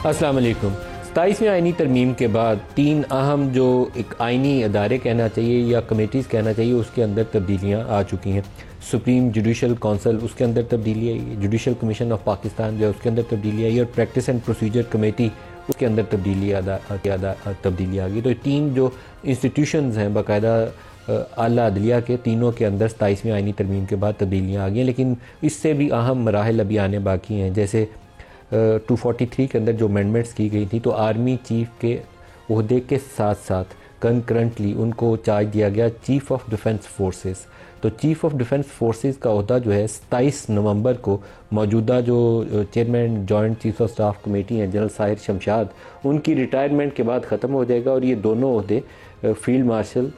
السلام علیکم۔ 27ویں آئینی ترمیم کے بعد 3 اہم جو ایک آئینی ادارے کہنا چاہیے یا کمیٹیز کہنا چاہیے اس کے اندر تبدیلیاں آ چکی ہیں۔ سپریم جوڈیشل کونسل اس کے اندر تبدیلی آئی، جوڈیشل کمیشن آف پاکستان جو ہے اس کے اندر تبدیلی آئی، اور پریکٹس اینڈ پروسیجر کمیٹی اس کے اندر تبدیلی آ گئی۔ تو 3 جو انسٹیٹیوشنز ہیں باقاعدہ اعلیٰ عدلیہ کے، تینوں کے اندر 27ویں آئینی ترمیم کے بعد تبدیلیاں آ گئی ہیں، لیکن اس سے بھی اہم مراحل ابھی آنے باقی ہیں۔ جیسے 243 کے اندر جو امینڈمنٹس کی گئی تھی تو آرمی چیف کے عہدے کے ساتھ ساتھ کنکرنٹلی ان کو چارج دیا گیا چیف آف ڈیفنس فورسز۔ تو چیف آف ڈیفنس فورسز کا عہدہ جو ہے 27 نومبر کو موجودہ جو chairman joint chief of staff committee ہیں جنرل ساحر شمشاد، ان کی ریٹائرمنٹ کے بعد ختم ہو جائے گا، اور یہ دونوں عہدے فیلڈ مارشل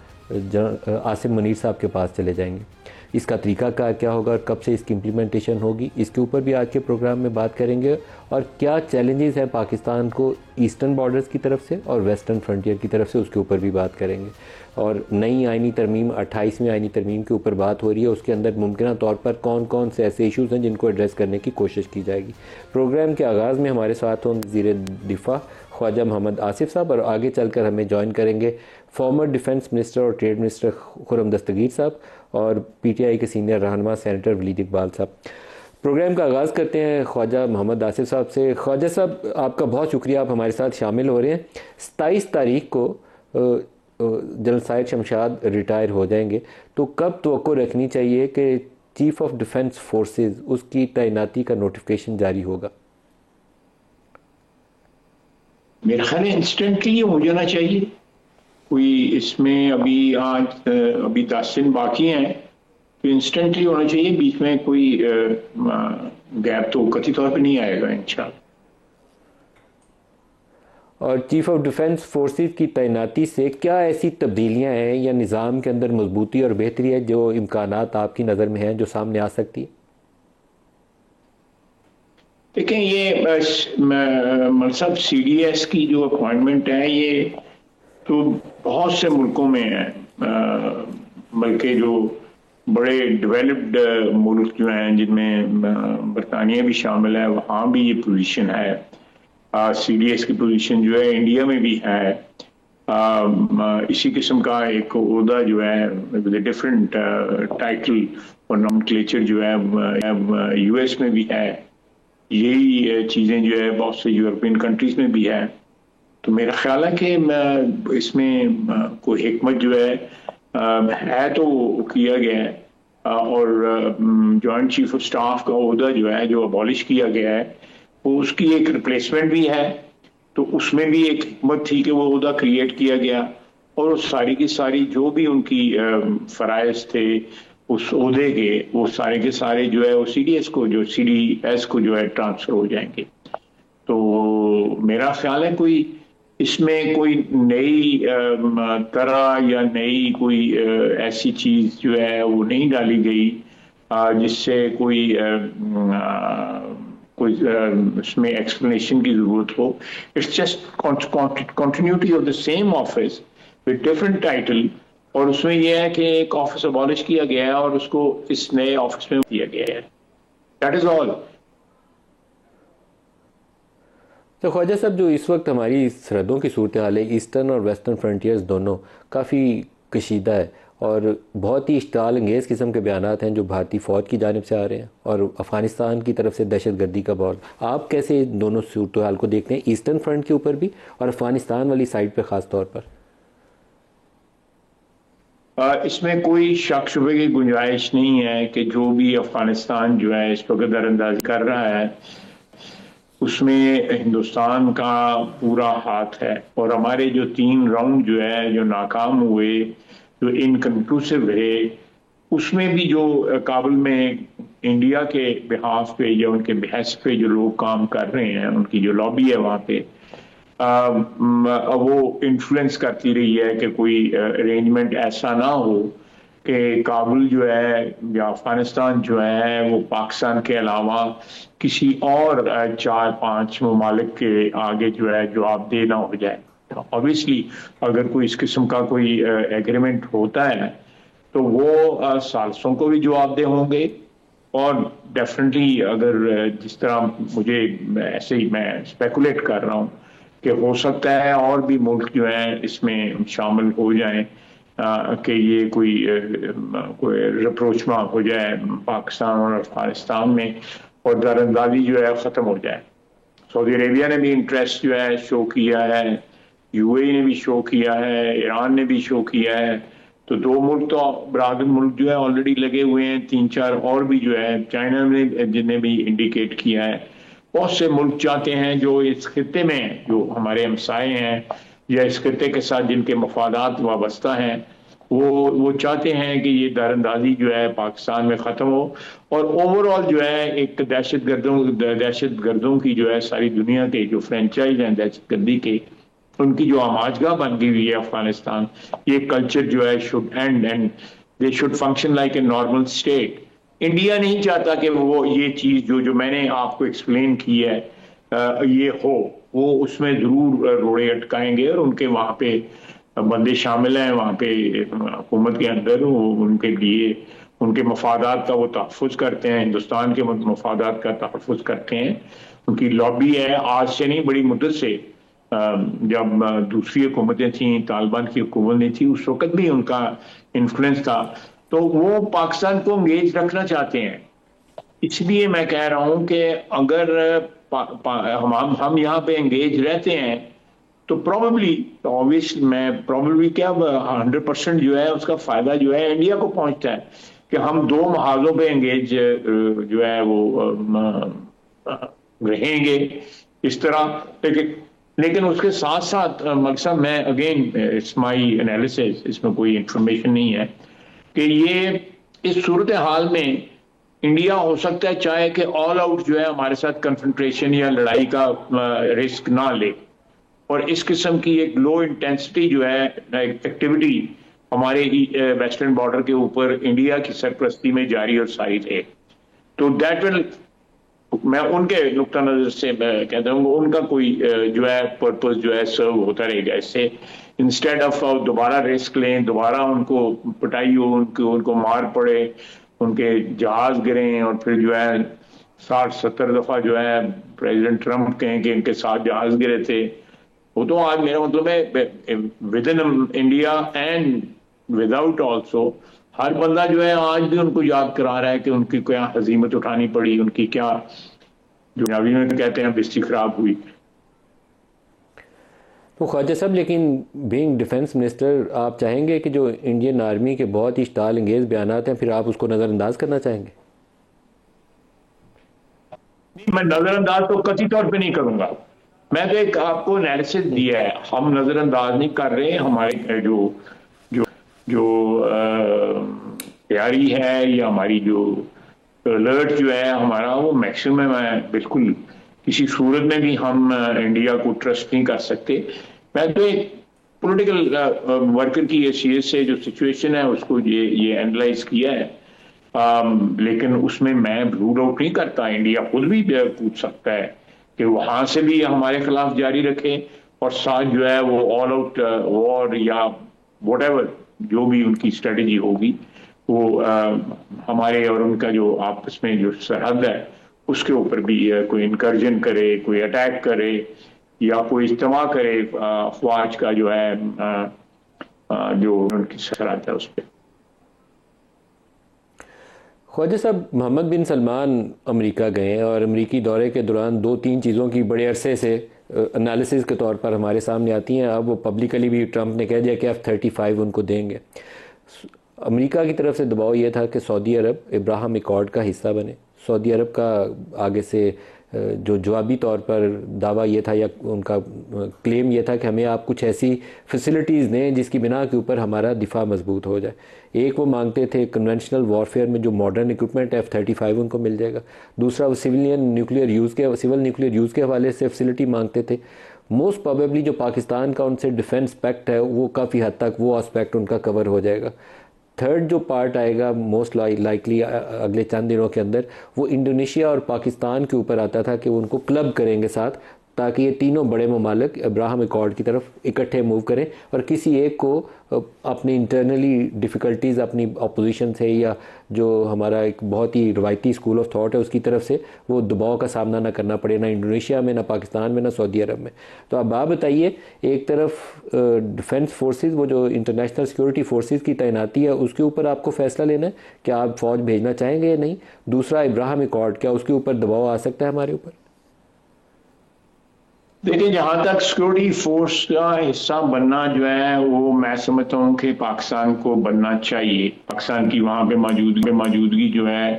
عاصم منیر صاحب کے پاس چلے جائیں گے۔ اس کا طریقہ کار کیا ہوگا اور کب سے اس کی امپلیمنٹیشن ہوگی، اس کے اوپر بھی آج کے پروگرام میں بات کریں گے، اور کیا چیلنجز ہیں پاکستان کو ایسٹرن بارڈرز کی طرف سے اور ویسٹرن فرنٹیئر کی طرف سے، اس کے اوپر بھی بات کریں گے۔ اور نئی آئینی ترمیم 28ویں آئینی ترمیم کے اوپر بات ہو رہی ہے، اس کے اندر ممکنہ طور پر کون کون سے ایسے ایشوز ہیں جن کو ایڈریس کرنے کی کوشش کی جائے گی۔ پروگرام کے آغاز میں ہمارے ساتھ ہوں وزیر دفاع خواجہ محمد آصف صاحب، اور آگے چل کر ہمیں جوائن کریں گے فارمر ڈیفنس منسٹر اور ٹریڈ منسٹر خرم دستگیر صاحب، اور پی ٹی آئی کے سینئر رہنما سینیٹر ولید اقبال صاحب۔ پروگرام کا آغاز کرتے ہیں خواجہ محمد آصف صاحب سے۔ خواجہ صاحب، آپ کا بہت شکریہ، آپ ہمارے ساتھ شامل ہو رہے ہیں۔ 27 تاریخ کو جنرل ساحر شمشاد ریٹائر ہو جائیں گے، تو کب توقع رکھنی چاہیے کہ چیف آف ڈیفنس فورسز اس کی تعیناتی کا نوٹیفیکیشن جاری ہوگا؟ میرا خیال ہے انسٹنٹلی ہو جانا چاہیے، کوئی اس میں ابھی 10 دن باقی ہیں تو انسٹنٹلی ہونا چاہیے، بیچ میں کوئی گیپ تو قطعی طور پہ نہیں آئے گا انشاءاللہ۔ اور چیف آف ڈیفنس فورسز کی تعیناتی سے کیا ایسی تبدیلیاں ہیں یا نظام کے اندر مضبوطی اور بہتری ہے جو امکانات آپ کی نظر میں ہیں جو سامنے آ سکتی ہے؟ دیکھیں، یہ مطلب سی ڈی ایس کی جو اپوائنٹمنٹ ہے یہ تو بہت سے ملکوں میں ہے، بلکہ جو بڑے ڈیولپڈ ملک جو ہیں جن میں برطانیہ بھی شامل ہے وہاں بھی یہ پوزیشن ہے۔ سی ڈی ایس کی پوزیشن جو ہے انڈیا میں بھی ہے، اسی قسم کا ایک عہدہ جو ہے ڈفرینٹ ٹائٹل اور نومنکلیچر جو ہے یو ایس میں بھی ہے، یہی چیزیں جو ہے بہت سے یورپین کنٹریز میں بھی ہے۔ تو میرا خیال ہے کہ اس میں کوئی حکمت جو ہے تو کیا گیا ہے، اور جوائنٹ چیف آف سٹاف کا عہدہ جو ہے جو ابالش کیا گیا ہے وہ اس کی ایک ریپلیسمنٹ بھی ہے، تو اس میں بھی ایک حکمت تھی کہ وہ عہدہ کریٹ کیا گیا، اور اس ساری کی ساری جو بھی ان کی فرائض تھے اس عہدے کے، وہ سارے کے سارے جو ہے وہ سی ڈی ایس کو جو ہے ٹرانسفر ہو جائیں گے۔ تو میرا خیال ہے کوئی اس میں کوئی نئی طرح یا نئی کوئی ایسی چیز جو ہے وہ نہیں ڈالی گئی جس سے کوئی اس میں ایکسپلینیشن کی ضرورت ہو۔ It's just continuity of the same office with different title, اور اس میں یہ ہے کہ ایک آفس ابالش کیا گیا ہے اور اس کو اس نئے آفس میں دیا گیا ہے، دیٹ از آل۔ تو خواجہ صاحب، جو اس وقت ہماری سرحدوں کی صورتحال ہے، ایسٹرن اور ویسٹرن فرنٹیئرز دونوں کافی کشیدہ ہے، اور بہت ہی اشتعال انگیز قسم کے بیانات ہیں جو بھارتی فوج کی جانب سے آ رہے ہیں، اور افغانستان کی طرف سے دہشت گردی کا بول۔ آپ کیسے دونوں صورتحال کو دیکھتے ہیں، ایسٹرن فرنٹ کے اوپر بھی اور افغانستان والی سائڈ پہ خاص طور پر؟ اس میں کوئی شک شبے کی گنجائش نہیں ہے کہ جو بھی افغانستان جو ہے اس وقت در اندازی کر رہا ہے اس میں ہندوستان کا پورا ہاتھ ہے، اور ہمارے جو 3 راؤنڈ جو ہے جو ناکام ہوئے، جو انکنکلوسو رہے، اس میں بھی جو کابل میں انڈیا کے بحاف پہ یا ان کے بحث پہ جو لوگ کام کر رہے ہیں، ان کی جو لابی ہے وہاں پہ وہ انفلوئنس کرتی رہی ہے کہ کوئی ارینجمنٹ ایسا نہ ہو کہ کابل جو ہے یا افغانستان جو ہے وہ پاکستان کے علاوہ کسی اور 4-5 ممالک کے آگے جو ہے جواب دہ نہ ہو جائے۔ obviously اگر کوئی اس قسم کا کوئی ایگریمنٹ ہوتا ہے تو وہ سالسوں کو بھی جواب دہ ہوں گے، اور ڈیفینیٹلی اگر جس طرح مجھے ایسے ہی میں اسپیکولیٹ کر رہا ہوں کہ ہو سکتا ہے اور بھی ملک جو ہیں اس میں شامل ہو جائیں کہ یہ کوئی رپروچما ہو جائے پاکستان اور افغانستان میں اور در اندازی جو ہے ختم ہو جائے. سعودی عربیہ نے بھی انٹرسٹ جو ہے شو کیا ہے, یو اے نے بھی شو کیا ہے, ایران نے بھی شو کیا ہے. تو 2 ملک تو برادر ملک جو ہے آلریڈی لگے ہوئے ہیں, 3-4 اور بھی جو ہے چائنا نے جنہیں بھی انڈیکیٹ کیا ہے. بہت سے ملک چاہتے ہیں جو اس خطے میں جو ہمارے ہمسائے ہیں یا اس خطے کے ساتھ جن کے مفادات وابستہ ہیں وہ چاہتے ہیں کہ یہ دار اندازی جو ہے پاکستان میں ختم ہو اور اوور آل جو ہے ایک دہشت گردوں کی جو ہے ساری دنیا کے جو فرینچائز ہیں دہشت گردی کے ان کی جو آماجگاہ بن گئی ہوئی ہے افغانستان, یہ کلچر جو ہے should and and they should function like a normal state. India نہیں چاہتا کہ وہ یہ چیز جو میں نے آپ کو ایکسپلین کی ہے یہ ہو. وہ اس میں ضرور روڑے اٹکائیں گے اور ان کے وہاں پہ بندے شامل ہیں وہاں پہ حکومت کے اندر, ان کے لیے ان کے مفادات کا وہ تحفظ کرتے ہیں, ہندوستان کے مفادات کا تحفظ کرتے ہیں. ان کی لابی ہے آج سے نہیں بڑی مدت سے, جب دوسری حکومتیں تھیں طالبان کی حکومت نہیں تھی اس وقت بھی ان کا انفلوئنس تھا. تو وہ پاکستان کو انگیج رکھنا چاہتے ہیں. اس لیے میں کہہ رہا ہوں کہ اگر ہم یہاں پہ انگیج رہتے ہیں تو پروبیبلی کیا 100% جو ہے اس کا فائدہ جو ہے انڈیا کو پہنچتا ہے کہ ہم 2 محاذوں پہ انگیج جو ہے وہ رہیں گے اس طرح. لیکن اس کے ساتھ ساتھ مقصد میں اگین اٹس مائی انالیسس, اس میں کوئی انفارمیشن نہیں ہے کہ یہ اس صورتحال میں انڈیا ہو سکتا ہے چاہے کہ آل آؤٹ جو ہے ہمارے ساتھ کنفرنٹریشن یا لڑائی کا رسک نہ لے, اور اس قسم کی ایک لو انٹینسٹی جو ہے ایکٹیویٹی ہمارے ویسٹرن بارڈر کے اوپر انڈیا کی سرپرستی میں جاری اور ساری رہے. تو دیٹ ول, میں ان کے نقطہ نظر سے کہتا ہوں ان کا کوئی جو ہے پرپز جو ہے سرو ہوتا رہے گا اس سے, انسٹیڈ آف دوبارہ رسک لیں, دوبارہ ان کو پٹائی ہو, ان کو مار پڑے, ان کے جہاز گریں اور پھر جو ہے 60-70 دفعہ جو ہے پریزیڈنٹ ٹرمپ کہیں کہ ان کے ساتھ جہاز گرے تھے. وہ تو آج میرا مطلب ہے within India and without also ہر بندہ جو ہے آج بھی ان کو یاد کرا رہا ہے کہ ان کی کیا ہزیمت اٹھانی پڑی, ان کی کیا جو نبی میں کہتے ہیں بستی خراب ہوئی. تو خواجہ صاحب لیکن بینگ ڈیفنس منسٹر آپ چاہیں گے کہ جو انڈین آرمی کے بہت ہی اشتعال انگیز بیانات ہیں پھر آپ اس کو نظر انداز کرنا چاہیں گے؟ نہیں, میں نظر انداز تو قطعی طور پہ نہیں کروں گا. میں تو ایک آپ کو انالیسس دیا ہے, ہم نظر انداز نہیں کر رہے. ہمارے جو تیاری ہے یا ہماری جو الرٹ جو ہے ہمارا وہ میکسیمم ہے. بالکل کسی صورت میں بھی ہم انڈیا کو ٹرسٹ نہیں کر سکتے. میں تو ایک پولیٹیکل ورکر کی حیثیت سے جو سچویشن ہے اس کو یہ اینالائز کیا ہے, لیکن اس میں رول آؤٹ نہیں کرتا. انڈیا خود بھی پوچھ سکتا ہے کہ وہاں سے بھی ہمارے خلاف جاری رکھے اور ساتھ جو ہے وہ آل آؤٹ وار یا واٹ ایور جو بھی ان کی اسٹریٹجی ہوگی وہ ہمارے اور ان کا جو آپس میں جو سرحد ہے اس کے اوپر بھی کوئی انکرجن کرے, کوئی اٹیک کرے یا کوئی اجتماع کرے افواج کا جو ہے جو ان کی سرحد ہے اس پہ. خواجہ صاحب, محمد بن سلمان امریکہ گئے ہیں اور امریکی دورے کے دوران 2-3 چیزوں کی بڑے عرصے سے انالیسز کے طور پر ہمارے سامنے آتی ہیں. اب وہ پبلکلی بھی ٹرمپ نے کہہ دیا کہ F-35 ان کو دیں گے. امریکہ کی طرف سے دباؤ یہ تھا کہ سعودی عرب ابراہم ایکارڈ کا حصہ بنے. سعودی عرب کا آگے سے جو جوابی طور پر دعویٰ یہ تھا یا ان کا کلیم یہ تھا کہ ہمیں آپ کچھ ایسی فیسلٹیز دیں جس کی بنا کے اوپر ہمارا دفاع مضبوط ہو جائے. ایک وہ مانگتے تھے کنونشنل وارفیئر میں جو ماڈرن ایکوپمنٹ F-35 ان کو مل جائے گا. دوسرا وہ سول نیوکلیئر یوز کے حوالے سے فیسلٹی مانگتے تھے. موسٹ پروبیبلی جو پاکستان کا ان سے ڈیفنس پیکٹ ہے وہ کافی حد تک وہ اسپیکٹ ان کا کور ہو جائے گا. تھرڈ جو پارٹ آئے گا موسٹ لائکلی اگلے چند دنوں کے اندر وہ انڈونیشیا اور پاکستان کے اوپر آتا تھا کہ وہ ان کو کلب کریں گے ساتھ تاکہ یہ تینوں بڑے ممالک ابراہم ایکارڈ کی طرف اکٹھے موو کریں اور کسی ایک کو اپنی انٹرنلی ڈیفیکلٹیز اپنی اپوزیشن سے یا جو ہمارا ایک بہت ہی روایتی اسکول آف تھاٹ ہے اس کی طرف سے وہ دباؤ کا سامنا نہ کرنا پڑے، نہ انڈونیشیا میں، نہ پاکستان میں، نہ سعودی عرب میں. تو اب آپ بتائیے، ایک طرف ڈیفنس فورسز، وہ جو انٹرنیشنل سیکورٹی فورسز کی تعیناتی ہے، اس کے اوپر آپ کو فیصلہ لینا ہے کہ آپ فوج بھیجنا چاہیں گے یا نہیں. دوسرا ابراہم ایکارڈ، کیا اس کے اوپر دباؤ آ سکتا ہے ہمارے اوپر؟ دیکھیں، جہاں تک سیکورٹی فورس کا حصہ بننا جو ہے وہ میں سمجھتا ہوں کہ پاکستان کو بننا چاہیے. پاکستان کی وہاں پہ موجودگی جو ہے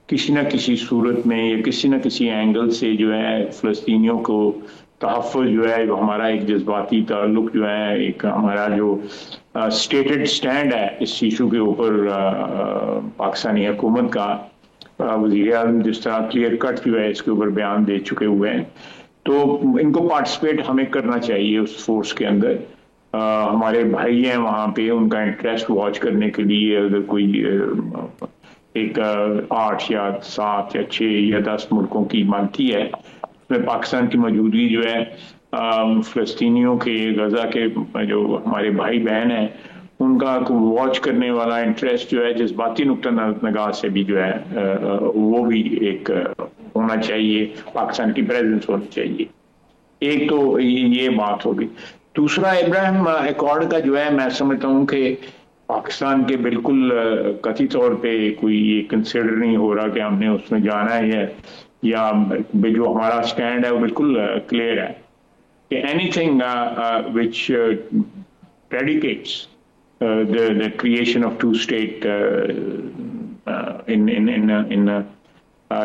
کسی نہ کسی صورت میں یا کسی نہ کسی اینگل سے جو ہے فلسطینیوں کو تحفظ جو ہے، جو ہمارا ایک جذباتی تعلق جو ہے، ایک ہمارا جو اسٹیٹڈ سٹینڈ ہے اس ایشو کے اوپر پاکستانی حکومت کا، وزیر اعظم جس طرح کلیئر کٹ جو ہے اس کے اوپر بیان دے چکے ہوئے ہیں، تو ان کو پارٹیسپیٹ ہمیں کرنا چاہیے اس فورس کے اندر. ہمارے بھائی ہیں وہاں پہ، ان کا انٹرسٹ واچ کرنے کے لیے اگر کوئی ایک 8 یا 7 یا 6 یا 10 ملکوں کی مانتی ہے، اس میں پاکستان کی موجودگی جو ہے فلسطینیوں کے، غزہ کے جو ہمارے بھائی بہن ہیں ان کا واچ کرنے والا انٹرسٹ جو ہے جذباتی نقطہ نگاہ سے بھی جو ہے وہ بھی ایک ہونا چاہیے، پاکستان کی پریزنس ہونی چاہیے. ایک تو یہ بات ہوگی. دوسرا، ابراہیم ایکارڈ کا جو ہے میں سمجھتا ہوں کہ پاکستان کے بالکل قطعی طور پہ کوئی یہ کنسیڈر نہیں ہو رہا کہ ہم نے اس میں جانا ہے، یا جو ہمارا سٹینڈ ہے وہ بالکل کلیئر ہے کہ any thing which predicates the creation of two state in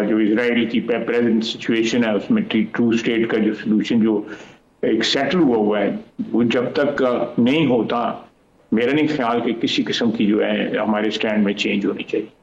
جو اسرائیل کی پریزنٹ سچویشن ہے اس میں ٹرو اسٹیٹ کا جو سلوشن جو ایک سیٹل ہوا ہے وہ جب تک نہیں ہوتا، میرا نہیں خیال کہ کسی قسم کی جو ہے ہمارے سٹینڈ میں چینج ہونی چاہیے.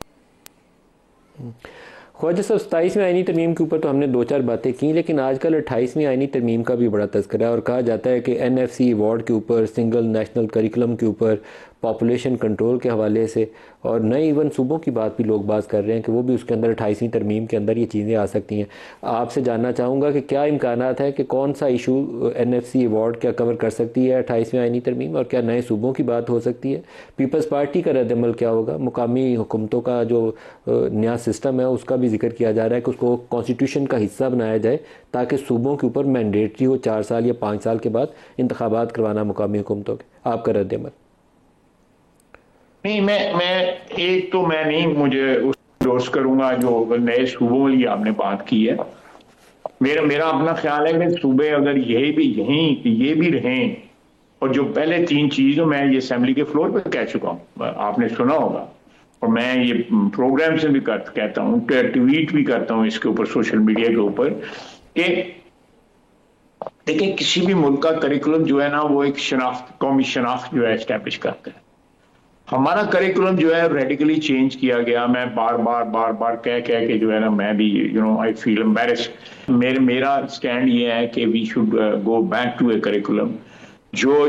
خواجہ صاحب، 27ویں آئینی ترمیم کے اوپر تو ہم نے 2-4 باتیں کی، لیکن آج کل 28ویں آئینی ترمیم کا بھی بڑا تذکرہ ہے اور کہا جاتا ہے کہ NFC ایوارڈ کے اوپر، سنگل نیشنل کریکولم کے اوپر، پاپولیشن کنٹرول کے حوالے سے، اور نئے ایون صوبوں کی بات بھی لوگ باز کر رہے ہیں کہ وہ بھی اس کے اندر 28ویں ترمیم کے اندر یہ چیزیں آ سکتی ہیں. آپ سے جاننا چاہوں گا کہ کیا امکانات ہے کہ کون سا ایشو NFC ایوارڈ کیا کور کر سکتی ہے 28ویں آئینی ترمیم، اور کیا نئے صوبوں کی بات ہو سکتی ہے؟ پیپلز پارٹی کا رد عمل کیا ہوگا؟ مقامی حکومتوں کا جو نیا سسٹم ہے اس کا بھی ذکر کیا جا رہا ہے کہ اس کو کانسٹیٹیوشن کا حصہ بنایا جائے تاکہ صوبوں کے اوپر مینڈیٹری ہو 4 سال یا 5 سال کے بعد انتخابات کروانا مقامی حکومتوں کے. آپ کا رد عمل؟ نہیں، میں نہیں مجھے انڈورس کروں گا جو نئے صوبوں والی آپ نے بات کی ہے. میرا اپنا خیال ہے کہ صوبے اگر یہ بھی رہیں، اور جو پہلے 3 چیزوں میں یہ اسمبلی کے فلور پہ کہہ چکا ہوں، آپ نے سنا ہوگا، اور میں یہ پروگرام سے بھی کہتا ہوں، ٹویٹ بھی کرتا ہوں اس کے اوپر سوشل میڈیا کے اوپر، کہ دیکھیں کسی بھی ملک کا کریکولم جو ہے نا وہ ایک قومی شناخت جو ہے اسٹیبلش کرتا ہے. ہمارا کریکولم جو ہے ریڈیکلی چینج کیا گیا. میں بار کہہ کے جو ہے نا میں بھی آئی فیل امبیرسڈ. میرا اسٹینڈ یہ ہے کہ we should go back to a curriculum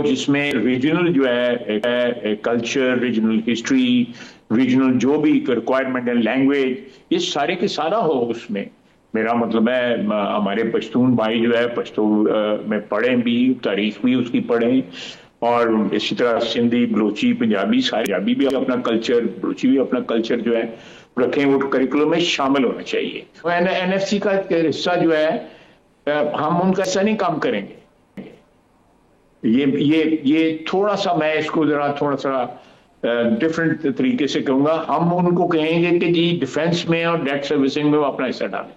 جس میں ریجنل جو ہے کلچر، ریجنل ہسٹری، ریجنل جو بھی ریکوائرمنٹ ہے، لینگویج، یہ سارے کے سارا ہو اس میں. میرا مطلب ہے ہمارے پشتون بھائی جو ہے پشتو میں پڑھیں بھی، تاریخ بھی اس کی پڑھیں، اور اسی طرح سندھی، بلوچی، پنجابی، پنجابی بھی اپنا کلچر، بلوچی بھی اپنا کلچر جو ہے رکھیں، وہ کریکولم میں شامل ہونا چاہیے. NFC کا حصہ جو ہے ہم ان کا حصہ نہیں کام کریں گے. یہ تھوڑا سا میں اس کو تھوڑا سا ڈفرینٹ طریقے سے کہوں گا. ہم ان کو کہیں گے کہ جی ڈیفنس میں اور ڈیٹ سروسنگ میں وہ اپنا حصہ ڈالیں،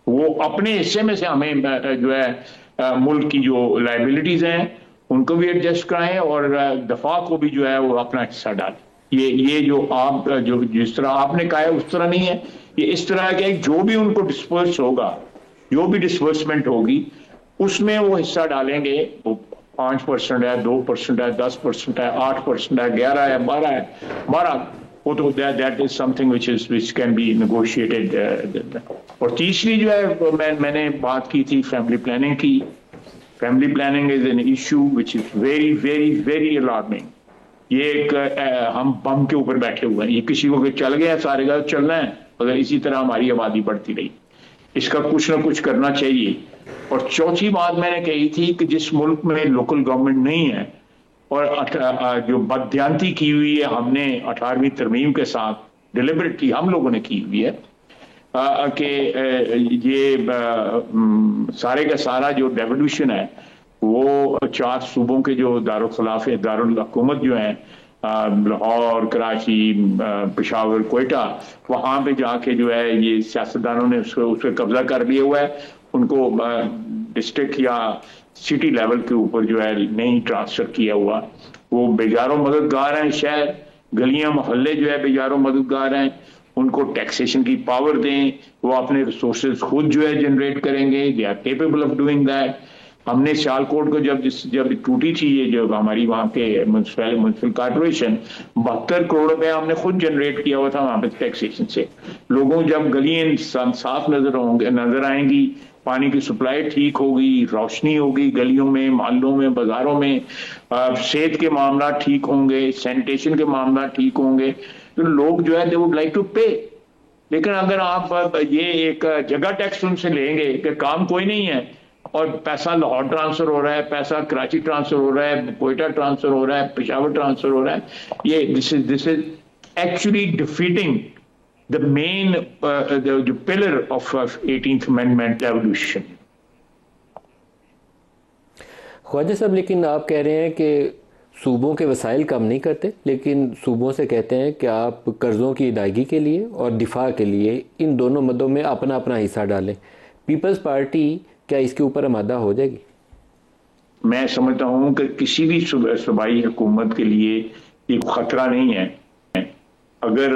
وہ اپنے حصے میں سے ہمیں جو ہے ملک کی جو لائبلٹیز ہیں ان کو بھی ایڈجسٹ کرائیں، اور دفاع کو بھی جو ہے وہ اپنا حصہ ڈالیں. یہ جو آپ جس طرح آپ نے کہا ہے اس طرح نہیں ہے. یہ اس طرح ہے کہ جو بھی ان کو ڈسپرس ہوگا، جو بھی ڈسپرسمنٹ ہوگی اس میں وہ حصہ ڈالیں گے. وہ 5% ہے، 2% ہے، 10% ہے، 8% ہے، 11 ہے، 12 ہے، 12 وہ تو that is something which can be negotiated. اور تیسری جو ہے میں نے بات کی تھی فیملی پلاننگ کی. Family planning is an issue which is very very very alarming. یہ ایک ہم بم کے اوپر بیٹھے ہوئے ہیں. یہ کسی کو کہ چل گیا سارے کا چلنا ہے اگر اسی طرح ہماری آبادی بڑھتی رہی. اس کا کچھ نہ کچھ کرنا چاہیے. اور چوتھی بات میں نے کہی تھی کہ جس ملک میں لوکل گورنمنٹ نہیں ہے اور جو بددیانتی کی ہوئی ہے ہم نے 18ویں ترمیم کے ساتھ ڈیلیبریٹلی ہم لوگوں نے کی ہوئی ہے کہ یہ سارے کا سارا جو ڈیولیوشن ہے وہ 4 صوبوں کے جو دارالحکومت جو ہیں لاہور، کراچی، پشاور، کوئٹہ، وہاں پہ جا کے جو ہے یہ سیاستدانوں نے اس پہ قبضہ کر لیا ہوا ہے. ان کو ڈسٹرکٹ یا سٹی لیول کے اوپر جو ہے نہیں ٹرانسفر کیا ہوا. وہ بیجاروں مددگار ہیں، شہر گلیاں محلے جو ہے بیجاروں مددگار ہیں. ان کو ٹیکسیشن کی پاور دیں، وہ اپنے ریسورسز خود جو ہے جنریٹ کریں گے. They are capable of doing that. ہم نے سیالکوٹ کو جب ٹوٹی تھی یہ جو ہماری وہاں کے میونسپل کارپوریشن 72 کروڑ روپے ہم نے خود جنریٹ کیا ہوا تھا وہاں پہ ٹیکسیشن سے. لوگوں جب گلیاں صاف نظر آئیں گی، پانی کی سپلائی ٹھیک ہوگی، روشنی ہوگی گلیوں میں، محلوں میں، بازاروں میں، صحت کے معاملات ٹھیک ہوں گے، سینیٹیشن کے معاملات ٹھیک ہوں گے، تو لوگ جو ہے they would like to pay. لیکن اگر آپ یہ ایک جگہ ٹیکس ان سے لیں گے کہ کام کوئی نہیں ہے اور پیسہ لاہور ٹرانسفر ہو رہا ہے، پیسہ کراچی ٹرانسفر ہو رہا ہے، کوئٹہ ٹرانسفر ہو رہا ہے، پشاور ٹرانسفر ہو رہا ہے، یہ this is actually defeating the main the pillar of 18th Amendment evolution. Khawaja صاحب، لیکن آپ کہہ رہے ہیں کہ صوبوں کے وسائل کم نہیں کرتے، لیکن صوبوں سے کہتے ہیں کہ آپ قرضوں کی ادائیگی کے لیے اور دفاع کے لیے ان دونوں مدوں میں اپنا اپنا حصہ ڈالیں. پیپلز پارٹی کیا اس کے اوپر آمادہ ہو جائے گی؟ میں سمجھتا ہوں کہ کسی بھی صوبائی حکومت کے لیے یہ خطرہ نہیں ہے. اگر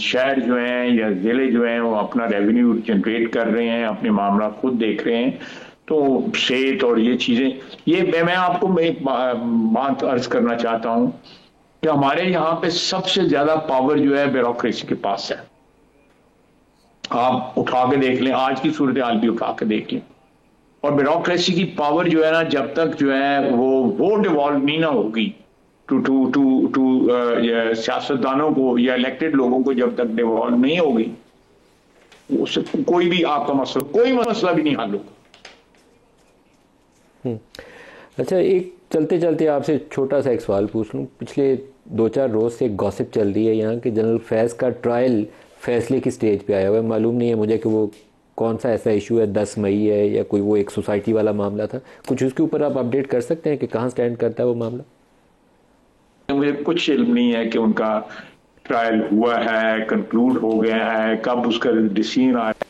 شہر جو ہیں یا ضلع جو ہیں وہ اپنا ریونیو جنریٹ کر رہے ہیں، اپنے معاملات خود دیکھ رہے ہیں، تو صحت اور یہ چیزیں، یہ میں آپ کو ایک بات عرض کرنا چاہتا ہوں کہ ہمارے یہاں پہ سب سے زیادہ پاور جو ہے بیوروکریسی کے پاس ہے. آپ اٹھا کے دیکھ لیں، آج کی صورتحال بھی اٹھا کے دیکھ لیں. اور بیوروکریسی کی پاور جو ہے نا، جب تک جو ہے وہ ڈیوالو نہیں نہ ہوگی ٹو سیاستدانوں کو یا الیکٹڈ لوگوں کو جب تک ڈیوالو نہیں ہوگی، اس سے کوئی بھی آپ کا مسئلہ، کوئی مسئلہ بھی نہیں حل ہوگا. اچھا، ایک چلتے چلتے آپ سے چھوٹا سا ایک سوال پوچھ لوں. پچھلے 2-4 روز سے ایک گوسپ چل رہی ہے یہاں کہ جنرل فیض کا ٹرائل فیصلے کی سٹیج پہ آیا ہوا ہے. معلوم نہیں ہے مجھے کہ وہ کون سا ایسا ایشو ہے، 10 مئی ہے یا کوئی وہ ایک سوسائٹی والا معاملہ تھا. کچھ اس کے اوپر آپ اپڈیٹ کر سکتے ہیں کہ کہاں سٹینڈ کرتا ہے وہ معاملہ؟ مجھے کچھ علم نہیں ہے کہ ان کا ٹرائل ہوا ہے، کنکلوڈ ہو گیا ہے، کب اس کا ڈیسیژن آیا،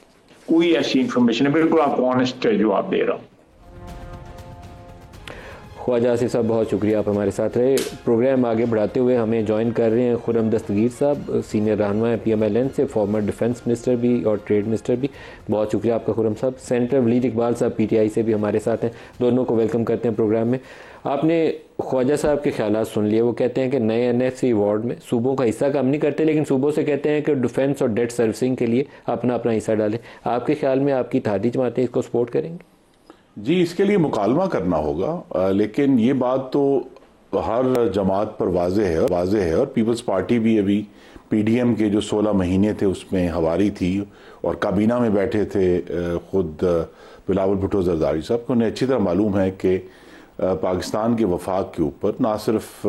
کوئی ایسی انفارمیشن ہے. بالکل آپ کو آنےسٹ جواب دے رہا ہوں. خواجہ آصف صاحب، بہت شکریہ، آپ ہمارے ساتھ رہے. پروگرام آگے بڑھاتے ہوئے ہمیں جوائن کر رہے ہیں خرم دستگیر صاحب، سینئر رہنما ہیں PMLN سے، فارمر ڈیفنس منسٹر بھی اور ٹریڈ منسٹر بھی. بہت شکریہ آپ کا خرم صاحب. سینیٹر ولید اقبال صاحب PTI سے بھی ہمارے ساتھ ہیں. دونوں کو ویلکم کرتے ہیں پروگرام میں. آپ نے خواجہ صاحب کے خیالات سن لیے. وہ کہتے ہیں کہ نئے NFC ایوارڈ میں صوبوں کا حصہ کم نہیں کرتے، لیکن صوبوں سے کہتے ہیں کہ ڈیفنس اور ڈیٹ سروسنگ کے لیے اپنا اپنا حصہ ڈالیں. آپ کے خیال میں آپ کی اتحادی جماعتیں اس کو سپورٹ کریں گی؟ جی، اس کے لیے مکالمہ کرنا ہوگا، لیکن یہ بات تو ہر جماعت پر واضح ہے اور پیپلز پارٹی بھی ابھی PDM کے جو 16 مہینے تھے اس میں ہواری تھی اور کابینہ میں بیٹھے تھے خود بلاول بھٹو زرداری صاحب کو. انہیں اچھی طرح معلوم ہے کہ پاکستان کے وفاق کے اوپر نہ صرف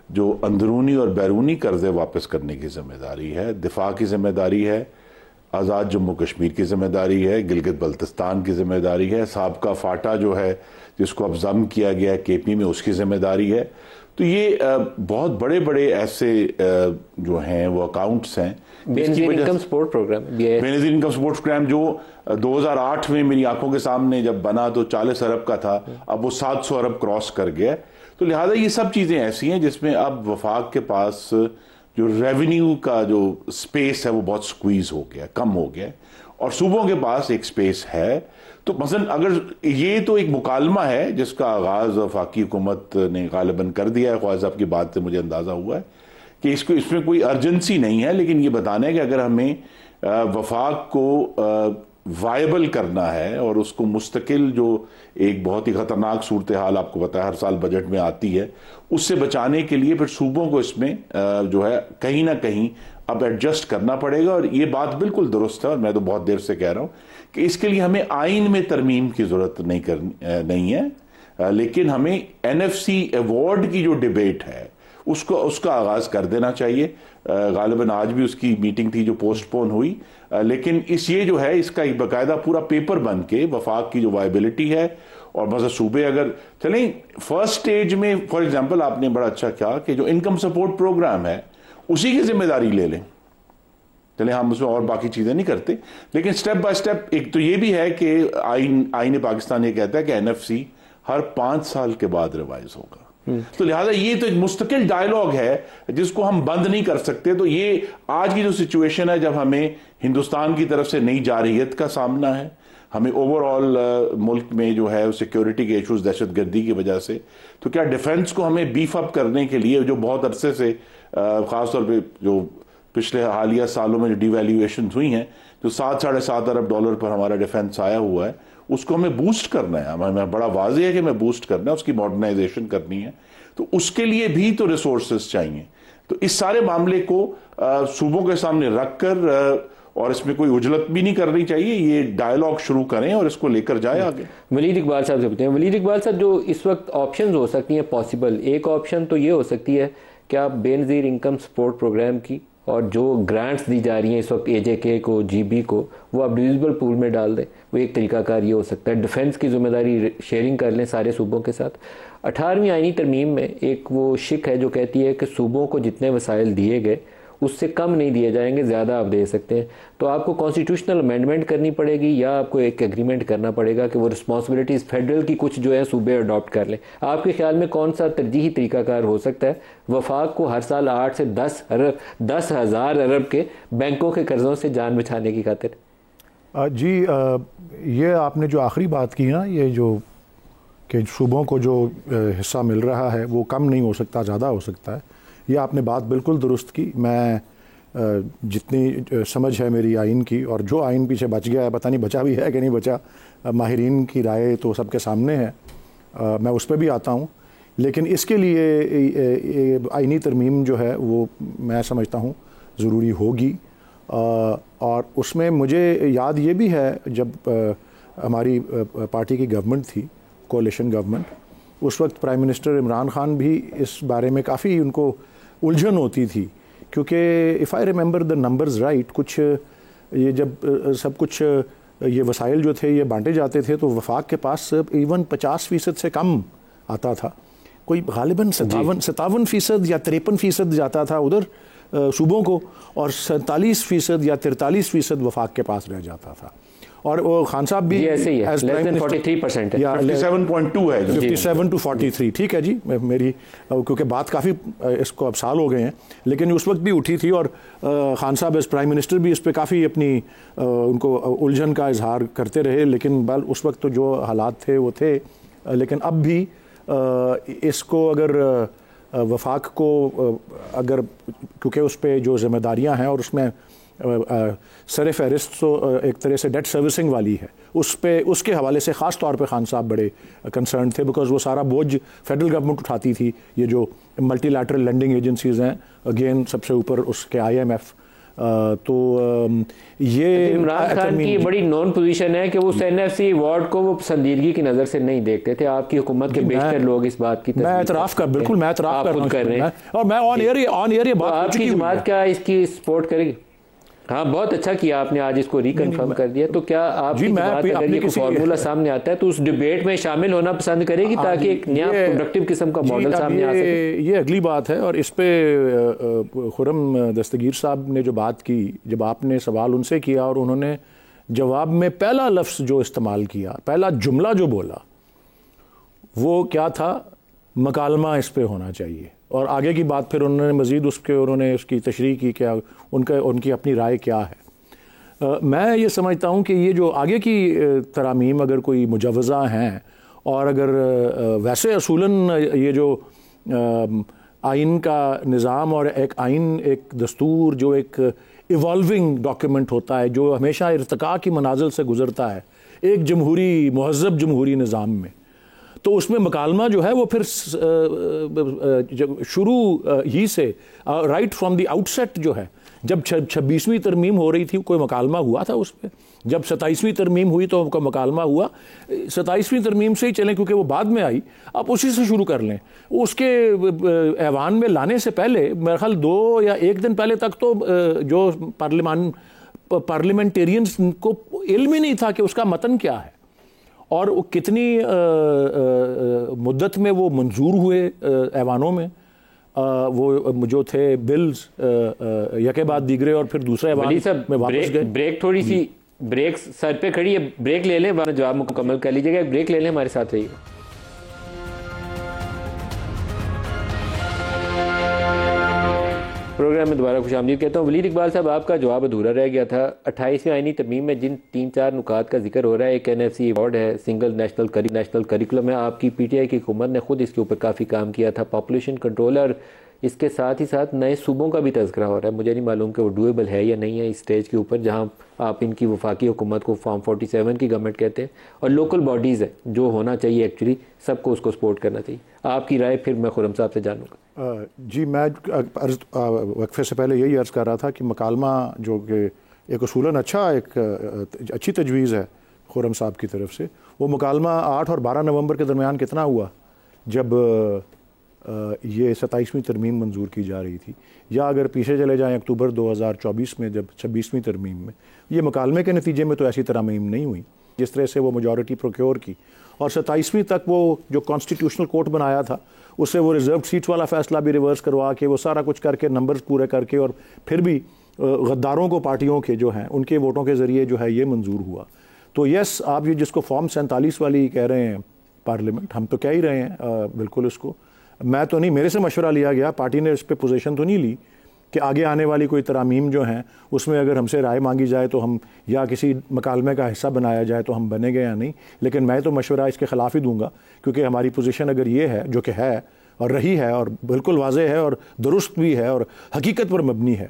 جو اندرونی اور بیرونی قرضے واپس کرنے کی ذمہ داری ہے، دفاع کی ذمہ داری ہے، آزاد جموں کشمیر کی ذمہ داری ہے، گلگت بلتستان کی ذمہ داری ہے، سابقہ فاٹا جو ہے جس کو اب ضم کیا گیا ہے KP میں، اس کی ذمہ داری ہے. تو یہ بہت بڑے بڑے ایسے جو ہیں وہ اکاؤنٹس ہیں. Benazir income support programme, Benazir income support programme جو 2008 میں میری آنکھوں کے سامنے جب بنا تو 40 ارب کا تھا، اب وہ 700 ارب کراس کر گیا. تو لہٰذا یہ سب چیزیں ایسی ہیں جس میں اب وفاق کے پاس جو ریونیو کا جو سپیس ہے وہ بہت سکویز ہو گیا، کم ہو گیا، اور صوبوں کے پاس ایک سپیس ہے. تو مثلا اگر یہ تو ایک مکالمہ ہے جس کا آغاز وفاقی حکومت نے غالباً کر دیا ہے. خواجہ صاحب کی بات سے مجھے اندازہ ہوا ہے کہ اس میں کوئی ارجنسی نہیں ہے، لیکن یہ بتانا ہے کہ اگر ہمیں وفاق کو وائبل کرنا ہے اور اس کو مستقل، جو ایک بہت ہی خطرناک صورتحال آپ کو پتا ہے ہر سال بجٹ میں آتی ہے، اس سے بچانے کے لیے پھر صوبوں کو اس میں جو ہے کہیں نہ کہیں اب ایڈجسٹ کرنا پڑے گا. اور یہ بات بالکل درست ہے اور میں تو بہت دیر سے کہہ رہا ہوں کہ اس کے لیے ہمیں آئین میں ترمیم کی ضرورت نہیں ہے, لیکن ہمیں NFC ایوارڈ کی جو ڈیبیٹ ہے اس کا آغاز کر دینا چاہیے. غالباً آج بھی اس کی میٹنگ تھی جو پوسٹ پون ہوئی, لیکن یہ جو ہے اس کا ایک باقاعدہ پورا پیپر بن کے وفاق کی جو وائبلٹی ہے اور مثلا صوبے اگر چلیں فرسٹ سٹیج میں, فار ایگزامپل آپ نے بڑا اچھا کہا کہ جو انکم سپورٹ پروگرام ہے اسی کی ذمہ داری لے لیں. چلیں ہم اس میں اور باقی چیزیں نہیں کرتے, لیکن سٹیپ بائی سٹیپ. ایک تو یہ بھی ہے کہ آئین پاکستان یہ کہتا ہے کہ NFC ہر 5 سال کے بعد ریوائز ہوگا, تو لہٰذا یہ تو ایک مستقل ڈائیلاگ ہے جس کو ہم بند نہیں کر سکتے. تو یہ آج کی جو سچویشن ہے جب ہمیں ہندوستان کی طرف سے نئی جارحیت کا سامنا ہے, ہمیں اوور آل ملک میں جو ہے سیکیورٹی کے ایشوز, دہشت گردی کی وجہ سے, تو کیا ڈیفنس کو ہمیں بیف اپ کرنے کے لیے جو بہت عرصے سے خاص طور پہ جو پچھلے حالیہ سالوں میں جو ڈی ویلیویشنز ہوئی ہیں, جو $7.5 ارب پر ہمارا ڈیفنس آیا ہوا ہے, اس کو ہمیں بوسٹ کرنا ہے. ہمیں بڑا واضح ہے کہ ہمیں بوسٹ کرنا ہے, اس کی ماڈرنائزیشن کرنی ہے, تو اس کے لیے بھی تو ریسورسز چاہیے. تو اس سارے معاملے کو صوبوں کے سامنے رکھ کر, اور اس میں کوئی اجلت بھی نہیں کرنی چاہیے, یہ ڈائیلاگ شروع کریں اور اس کو لے کر جائیں آگے. ولید اقبال صاحب سے بتائیں. ولید اقبال صاحب, جو اس وقت آپشنز ہو سکتی ہیں پاسبل, ایک آپشن تو یہ ہو سکتی ہے کہ آپ بے نظیر انکم سپورٹ پروگرام کی اور جو گرانٹس دی جا رہی ہیں اس وقت AJK کو, GB کو, وہ آپ ڈیویزبل پول میں ڈال دیں. وہ ایک طریقہ کار یہ ہو سکتا ہے. ڈیفنس کی ذمہ داری شیئرنگ کر لیں سارے صوبوں کے ساتھ. 18ویں آئینی ترمیم میں ایک وہ شک ہے جو کہتی ہے کہ صوبوں کو جتنے وسائل دیے گئے اس سے کم نہیں دیے جائیں گے, زیادہ آپ دے سکتے ہیں. تو آپ کو کانسٹیٹیوشنل امینڈمنٹ کرنی پڑے گی یا آپ کو ایک ایگریمنٹ کرنا پڑے گا کہ وہ رسپانسبلٹیز فیڈرل کی کچھ جو ہے صوبے اڈاپٹ کر لیں. آپ کے خیال میں کون سا ترجیحی طریقہ کار ہو سکتا ہے وفاق کو ہر سال 8 سے 10,000 ارب کے بینکوں کے قرضوں سے جان بچانے کی خاطر؟ جی, یہ آپ نے جو آخری بات کی نا, یہ جو کہ صوبوں کو جو حصہ مل رہا ہے وہ کم نہیں ہو سکتا, زیادہ ہو سکتا ہے, یہ آپ نے بات بالکل درست کی. میں جتنی سمجھ ہے میری آئین کی, اور جو آئین پیچھے بچ گیا ہے, پتہ نہیں بچا بھی ہے کہ نہیں بچا, ماہرین کی رائے تو سب کے سامنے ہے, میں اس پہ بھی آتا ہوں. لیکن اس کے لیے آئینی ترمیم جو ہے وہ میں سمجھتا ہوں ضروری ہوگی. اور اس میں مجھے یاد یہ بھی ہے جب ہماری پارٹی کی گورنمنٹ تھی, کولیشن گورنمنٹ, اس وقت پرائم منسٹر عمران خان بھی اس بارے میں کافی ان کو الجھن ہوتی تھی, کیونکہ if I remember the numbers right, کچھ یہ جب سب کچھ یہ وسائل جو تھے یہ بانٹے جاتے تھے تو وفاق کے پاس ایون 50% سے کم آتا تھا, کوئی غالباً 57% یا 53% جاتا تھا ادھر صوبوں کو, اور 47% یا 43% وفاق کے پاس رہ جاتا تھا. اور وہ خان صاحب بھی ایسے ہی ہے, 43% ہے, 57.2 ہے, 57 to 43. ٹھیک ہے جی, میری کیونکہ بات کافی اس کو اب سال ہو گئے ہیں, لیکن اس وقت بھی اٹھی تھی, اور خان صاحب ایز پرائم منسٹر بھی اس پہ کافی اپنی ان کو الجھن کا اظہار کرتے رہے. لیکن اس وقت تو جو حالات تھے وہ تھے, لیکن اب بھی اس کو اگر وفاق کو اگر, کیونکہ اس پہ جو ذمہ داریاں ہیں اور اس میں سر فہرست تو ایک طرح سے ڈیٹ سروسنگ والی ہے, اس کے حوالے سے خاص طور پہ خان صاحب بڑے کنسرن تھے, بیکاز وہ سارا بوجھ فیڈرل گورنمنٹ اٹھاتی تھی. یہ جو ملٹی لیٹرل لینڈنگ ایجنسیز ہیں, اگین سب سے اوپر اس کے IMF, تو یہ عمران خان کی بڑی نون پوزیشن ہے کہ وہ NFC ایوارڈ کو وہ پسندیدگی کی نظر سے نہیں دیکھتے تھے. آپ کی حکومت کے بیشتر لوگ اس بات کی میں اعتراف بالکل میں اعتراف کر رہا ہوں, اور میں آن ایئر بات, آپ کی جماعت کیا اس کی سپورٹ کرے گی؟ ہاں, بہت اچھا کیا آپ نے آج اس کو ریکنفرم کر دیا. تو کیا آپ کی بات اگر یہ فارمولا سامنے آتا ہے تو اس ڈیبیٹ میں شامل ہونا پسند کرے گی تاکہ ایک نیا پروڈکٹیو قسم کا ماڈل سامنے آ سکے؟ یہ اگلی بات ہے, اور اس پہ خرم دستگیر صاحب نے جو بات کی, جب آپ نے سوال ان سے کیا اور انہوں نے جواب میں پہلا لفظ جو استعمال کیا, پہلا جملہ جو بولا وہ کیا تھا, مکالمہ اس پہ ہونا چاہیے. اور آگے کی بات پھر انہوں نے مزید انہوں نے اس کی تشریح کی کہ ان کی اپنی رائے کیا ہے. میں یہ سمجھتا ہوں کہ یہ جو آگے کی ترامیم اگر کوئی مجوزہ ہیں, اور اگر ویسے اصولاً یہ جو آئین کا نظام اور ایک آئین, ایک دستور جو ایک ایوالونگ ڈاکیومنٹ ہوتا ہے, جو ہمیشہ ارتقاء کی منازل سے گزرتا ہے ایک جمہوری مہذب جمہوری نظام میں, تو اس میں مکالمہ جو ہے وہ پھر شروع ہی سے right from the outset جو ہے جب 26ویں ترمیم ہو رہی تھی کوئی مکالمہ ہوا تھا اس پہ؟ جب 27ویں ترمیم ہوئی تو مکالمہ ہوا؟ 27ویں ترمیم سے ہی چلیں کیونکہ وہ بعد میں آئی، آپ اسی سے شروع کر لیں. اس کے ایوان میں لانے سے پہلے میرے خیال 2 یا 1 دن پہلے تک تو جو پارلیمنٹیرینز کو علم ہی نہیں تھا کہ اس کا متن کیا ہے اور کتنی مدت میں وہ منظور ہوئے ایوانوں میں. وہ جو تھے بلز یکے بعد دیگرے اور پھر دوسرے ایوان میں واپس گئے. بریک تھوڑی سی بریک سر پہ کھڑی ہے، بریک لے لیں، جواب مکمل کر لیجیے گا. بریک لے لیں، ہمارے ساتھ رہیے. پروگرام میں دوبارہ خوش آمدید کہتا ہوں. ولید اقبال صاحب، آپ کا جواب ادھورا رہ گیا تھا. 28ویں آئینی ترمیم میں جن 3-4 نکات کا ذکر ہو رہا ہے، ایک NFC ایوارڈ ہے، سنگل نیشنل کریکولم ہے. آپ کی PTI کی حکومت نے خود اس کے اوپر کافی کام کیا تھا. پاپولیشن کنٹرول اور اس کے ساتھ ہی ساتھ نئے صوبوں کا بھی تذکرہ ہو رہا ہے. مجھے نہیں معلوم کہ وہ ڈویبل ہے یا نہیں ہے اس سٹیج کے اوپر، جہاں آپ ان کی وفاقی حکومت کو فارم 47 کی گورنمنٹ کہتے ہیں، اور لوکل باڈیز ہے جو ہونا چاہیے ایکچولی سب کو اس کو سپورٹ کرنا چاہیے. آپ کی رائے پھر میں خرم صاحب سے جانوں گا. جی، میں وقفے سے پہلے یہی عرض کر رہا تھا کہ مکالمہ جو کہ ایک اصولاً اچھی تجویز ہے خرم صاحب کی طرف سے، وہ مکالمہ 8 اور 12 نومبر کے درمیان کتنا ہوا جب یہ 27ویں ترمیم منظور کی جا رہی تھی، یا اگر پیچھے چلے جائیں اکتوبر 2024 میں جب 26ویں ترمیم میں، یہ مکالمے کے نتیجے میں تو ایسی ترامیم نہیں ہوئی جس طرح سے وہ میجورٹی پروکیور کی. اور 27ویں تک وہ جو کانسٹیٹیوشنل کورٹ بنایا تھا اس سے وہ ریزرو سیٹس والا فیصلہ بھی ریورس کروا کے وہ سارا کچھ کر کے نمبرز پورے کر کے اور پھر بھی غداروں کو پارٹیوں کے جو ہیں ان کے ووٹوں کے ذریعے جو ہے یہ منظور ہوا. تو یس، آپ یہ جس کو فارم 47 والی کہہ رہے ہیں پارلیمنٹ، ہم تو کہہ ہی رہے ہیں بالکل اس کو. میں تو نہیں، میرے سے مشورہ لیا گیا، پارٹی نے اس پہ پوزیشن تو نہیں لی کہ آگے آنے والی کوئی ترامیم جو ہیں اس میں اگر ہم سے رائے مانگی جائے تو ہم، یا کسی مکالمے کا حصہ بنایا جائے تو ہم بنے گے یا نہیں. لیکن میں تو مشورہ اس کے خلاف ہی دوں گا، کیونکہ ہماری پوزیشن اگر یہ ہے جو کہ ہے اور رہی ہے اور بالکل واضح ہے اور درست بھی ہے اور حقیقت پر مبنی ہے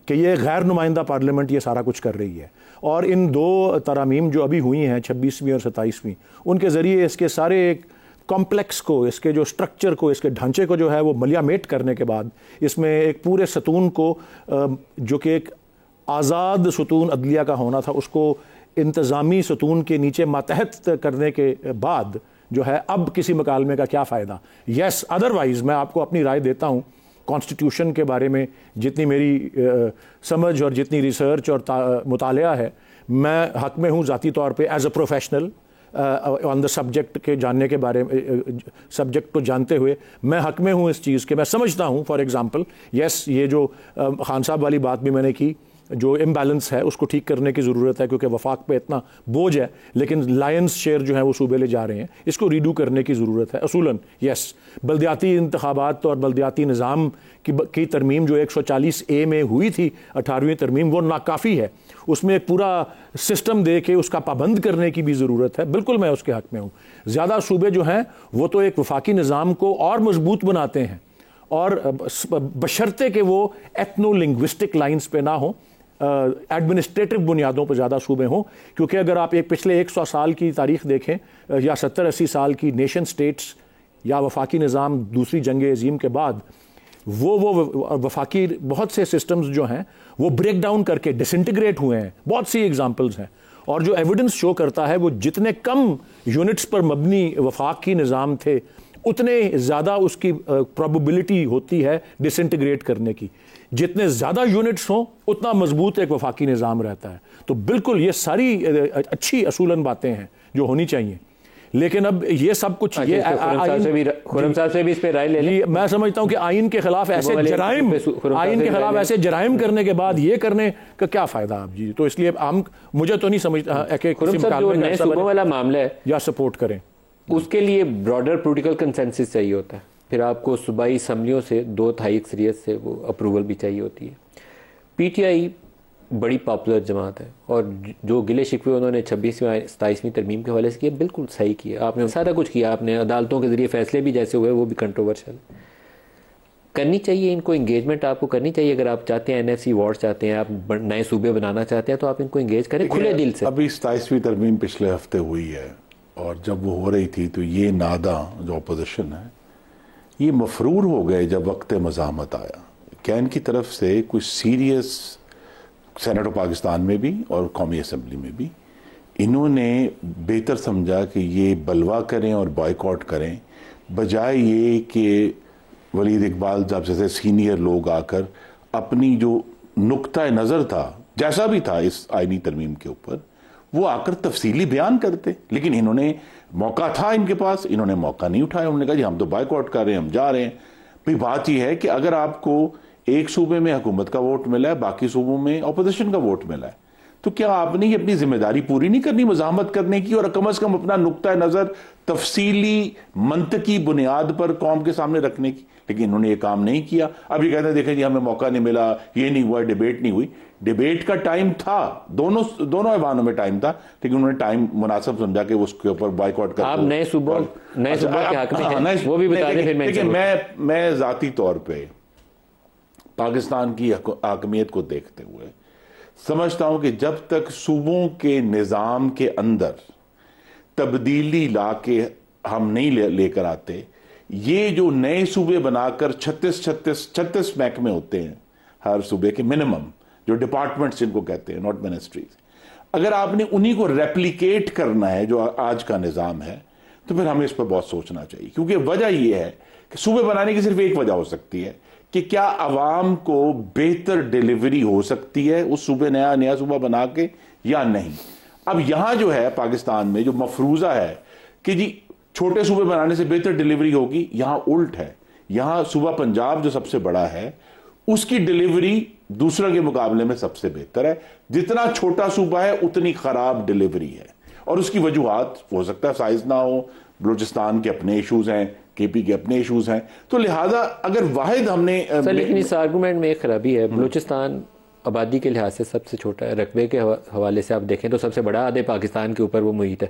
کہ یہ غیر نمائندہ پارلیمنٹ یہ سارا کچھ کر رہی ہے. اور ان 2 ترامیم جو ابھی ہوئی ہیں 26ویں اور 27ویں، ان کے ذریعے اس کے سارے ایک کمپلیکس کو، اس کے جو سٹرکچر کو، اس کے ڈھانچے کو جو ہے وہ ملیامیٹ کرنے کے بعد اس میں ایک پورے ستون کو جو کہ ایک آزاد ستون عدلیہ کا ہونا تھا اس کو انتظامی ستون کے نیچے ماتحت کرنے کے بعد جو ہے اب کسی مکالمے کا کیا فائدہ. یس، ادروائز میں آپ کو اپنی رائے دیتا ہوں کانسٹیٹیوشن کے بارے میں، جتنی میری سمجھ اور جتنی ریسرچ اور مطالعہ ہے، میں حق میں ہوں ذاتی طور پہ as a professional on the subject کے جاننے کے بارے میں، سبجیکٹ کو جانتے ہوئے میں حق میں ہوں اس چیز کے. میں سمجھتا ہوں فار ایگزامپل یس، یہ جو خان صاحب والی بات بھی میں نے کی، جو امبیلنس ہے اس کو ٹھیک کرنے کی ضرورت ہے کیونکہ وفاق پہ اتنا بوجھ ہے لیکن لائنز شیئر جو ہیں وہ صوبے لے جا رہے ہیں، اس کو ریڈو کرنے کی ضرورت ہے اصولاً. یس، بلدیاتی انتخابات اور بلدیاتی نظام کی ترمیم جو 140A میں ہوئی تھی 18ویں ترمیم، وہ ناکافی ہے. اس میں ایک پورا سسٹم دے کے اس کا پابند کرنے کی بھی ضرورت ہے. بالکل میں اس کے حق میں ہوں. زیادہ صوبے جو ہیں وہ تو ایک وفاقی نظام کو اور مضبوط بناتے ہیں، اور بشرطے کہ وہ ایتھنو لنگوسٹک لائنز پہ نہ ہوں، ایڈمنسٹریٹو بنیادوں پر زیادہ صوبے ہوں. کیونکہ اگر آپ ایک پچھلے 100 سال کی تاریخ دیکھیں یا 70-80 سال کی نیشن سٹیٹس یا وفاقی نظام دوسری جنگ عظیم کے بعد، وہ وفاقی بہت سے سسٹمز جو ہیں وہ بریک ڈاؤن کر کے ڈس انٹیگریٹ ہوئے ہیں. بہت سی ایگزامپلز ہیں، اور جو ایویڈنس شو کرتا ہے وہ جتنے کم یونٹس پر مبنی وفاقی نظام تھے اتنے زیادہ اس کی پروبیبلٹی ہوتی ہے ڈس انٹیگریٹ کرنے کی. جتنے زیادہ یونٹس ہوں اتنا مضبوط ایک وفاقی نظام رہتا ہے. تو بالکل یہ ساری اچھی اصولاً باتیں ہیں جو ہونی چاہیے. لیکن اب یہ سب کچھ خرم صاحب سے بھی اس پہ رائے لے لیں. میں سمجھتا ہوں کہ آئین کے خلاف ایسے جرائم کرنے کے بعد یہ کرنے کا کیا فائدہ آپ جی. تو اس لیے مجھے تو نہیں سمجھتا کہ نئے صوبوں والا معاملہ ہے یا سپورٹ کریں، اس کے لیے براڈر پولیٹیکل کنسنسس چاہیے ہوتا ہے. پھر آپ کو صوبائی اسمبلیوں سے 2/3 اکثریت سے وہ اپروول بھی چاہیے ہوتی ہے. PTI بڑی پاپولر جماعت ہے، اور جو گلے شکوے انہوں نے 26ویں 27ویں ترمیم کے حوالے سے کیا بالکل صحیح کیا. آپ نے سارا کچھ کیا، آپ نے عدالتوں کے ذریعے فیصلے بھی جیسے ہوئے وہ بھی کنٹروورشل کرنی چاہیے. ان کو انگیجمنٹ آپ کو کرنی چاہیے. اگر آپ چاہتے ہیں NFC ایوارڈ چاہتے ہیں، آپ نئے صوبے بنانا چاہتے ہیں، تو آپ ان کو انگیج کریں کھلے دل سے. ابھی 27ویں ترمیم پچھلے ہفتے ہوئی ہے، اور جب وہ ہو رہی تھی تو یہ نادا جو اپوزیشن ہے یہ مفرور ہو گئے جب وقت مزاحمت آیا کین کی طرف سے کوئی سیریس سینیٹ آف پاکستان میں بھی اور قومی اسمبلی میں بھی انہوں نے بہتر سمجھا کہ یہ بلوا کریں اور بائیکاٹ کریں، بجائے یہ کہ ولید اقبال صاحب جیسے سینئر لوگ آ کر اپنی جو نقطۂ نظر تھا جیسا بھی تھا اس آئینی ترمیم کے اوپر وہ آ کر تفصیلی بیان کرتے. لیکن انہوں نے موقع تھا ان کے پاس، انہوں نے موقع نہیں اٹھایا. انہوں نے کہا جی ہم تو بائیکاٹ کر رہے ہیں، ہم جا رہے ہیں. بھئی بات یہ ہے کہ اگر آپ کو ایک صوبے میں حکومت کا ووٹ ملا ہے، باقی صوبوں میں اپوزیشن کا ووٹ ملا ہے، تو کیا آپ نے یہ اپنی ذمہ داری پوری نہیں کرنی مزاحمت کرنے کی، اور کم از کم اپنا نقطۂ نظر تفصیلی منطقی بنیاد پر قوم کے سامنے رکھنے کی؟ لیکن انہوں نے یہ کام نہیں کیا. اب یہ کہتے ہیں دیکھیں جی ہمیں موقع نہیں ملا، یہ نہیں ہوا، ڈیبیٹ نہیں ہوئی. ڈیبیٹ کا ٹائم تھا، دونوں ایوانوں میں ٹائم تھا، لیکن انہوں نے ٹائم مناسب سمجھا کہ اس کے اوپر بائیکاٹ کر. آپ نئے صوبوں کے حق میں ہیں، وہ بھی بتا دیں. لیکن میں ذاتی طور پہ پاکستان کی حاکمیت کو دیکھتے ہوئے سمجھتا ہوں کہ جب تک صوبوں کے نظام کے اندر تبدیلی لا کے ہم نہیں لے کر آتے، یہ جو نئے صوبے بنا کر 36 محکمے ہوتے ہیں ہر صوبے کے منیمم، جو ڈپارٹمنٹس جن کو کہتے ہیں، ناٹ منسٹریز، اگر آپ نے انہی کو ریپلیکیٹ کرنا ہے جو آج کا نظام ہے تو پھر ہمیں اس پر بہت سوچنا چاہیے. کیونکہ وجہ یہ ہے کہ صوبے بنانے کی صرف ایک وجہ ہو سکتی ہے کہ کیا عوام کو بہتر ڈیلیوری ہو سکتی ہے اس صوبے نیا صوبہ بنا کے یا نہیں. اب یہاں جو ہے پاکستان میں جو مفروضہ ہے کہ جی چھوٹے صوبے بنانے سے بہتر ڈیلیوری ہوگی، یہاں الٹ ہے. یہاں صوبہ پنجاب جو سب سے بڑا ہے اس کی ڈیلیوری دوسروں کے مقابلے میں سب سے بہتر ہے. جتنا چھوٹا صوبہ ہے اتنی خراب ڈیلیوری ہے، اور اس کی وجوہات ہو سکتا ہے سائز نہ ہو، بلوچستان کے اپنے ایشوز ہیں، کے پی کے اپنے ایشوز ہیں. تو لہٰذا اگر واحد ہم نے لیکن اس آرگومنٹ میں ایک خرابی ہے. بلوچستان آبادی کے لحاظ سے سب سے چھوٹا ہے، رقبے کے حوالے سے آپ دیکھیں تو سب سے بڑا آدھے پاکستان کے اوپر وہ محیط ہے.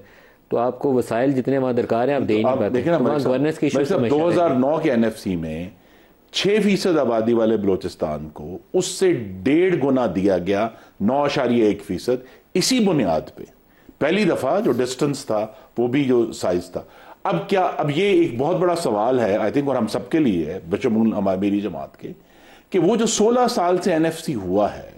تو آپ کو وسائل جتنے وہاں درکار ہیں آپ دے ہی نہیں پاتے. گورننس کی 2009 کے NFC میں 6% آبادی والے بلوچستان کو اس سے 1.5 گنا دیا گیا، 9.1%، اسی بنیاد پہ. پہلی دفعہ جو ڈسٹنس تھا وہ بھی جو سائز تھا. اب یہ ایک بہت بڑا سوال ہے آئی تھنک، اور ہم سب کے لیے ہے بشمول میری جماعت کے، کہ وہ جو 16 سال سے NFC ہوا ہے